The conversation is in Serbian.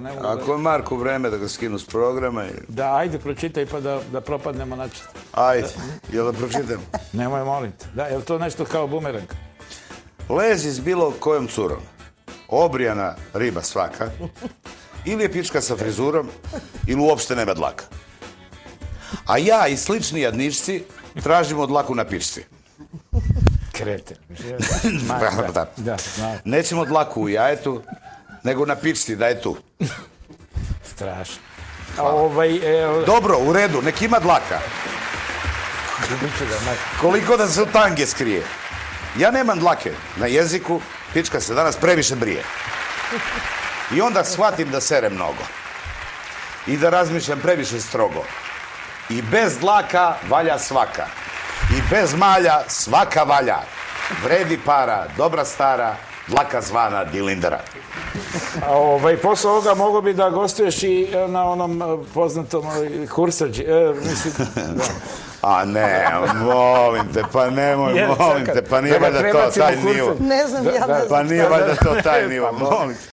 ne mogu... Ako je Marku vreme da ga skinu s programa... Da, ajde, pročitaj pa da propadnemo način. Ajde, jel da pročitam? Nemoj, molim te. Da, je li to nešto kao bumerang? Lezi s bilo kojom curom. Obrijana riba svaka. Ili je pička sa frizurom, ili uopšte nema dlaka. A ja i slični jadničci tražimo dlaku na pičci. Krete. Da. Nećemo dlaku u jajetu, nego na pičci, da je tu. Strašno. Dobro, u redu, nek ima dlaka. Koliko da se u tange skrije. Ja nemam dlake na jeziku, pička se danas previše brije. I onda shvatim da serem mnogo. I da razmišljam previše strogo. I bez dlaka valja svaka. I bez malja svaka valja. Vredi para, dobra stara, dlaka zvana dilindara. Posle ovoga mogo bi da gostuješ i na onom poznatom Kursađi. A ne, molim te, pa nemoj, molim te, pa nije valjda to taj nivo. Ne znam, ja ne znam. Pa nije valjda to taj nivo, molim te.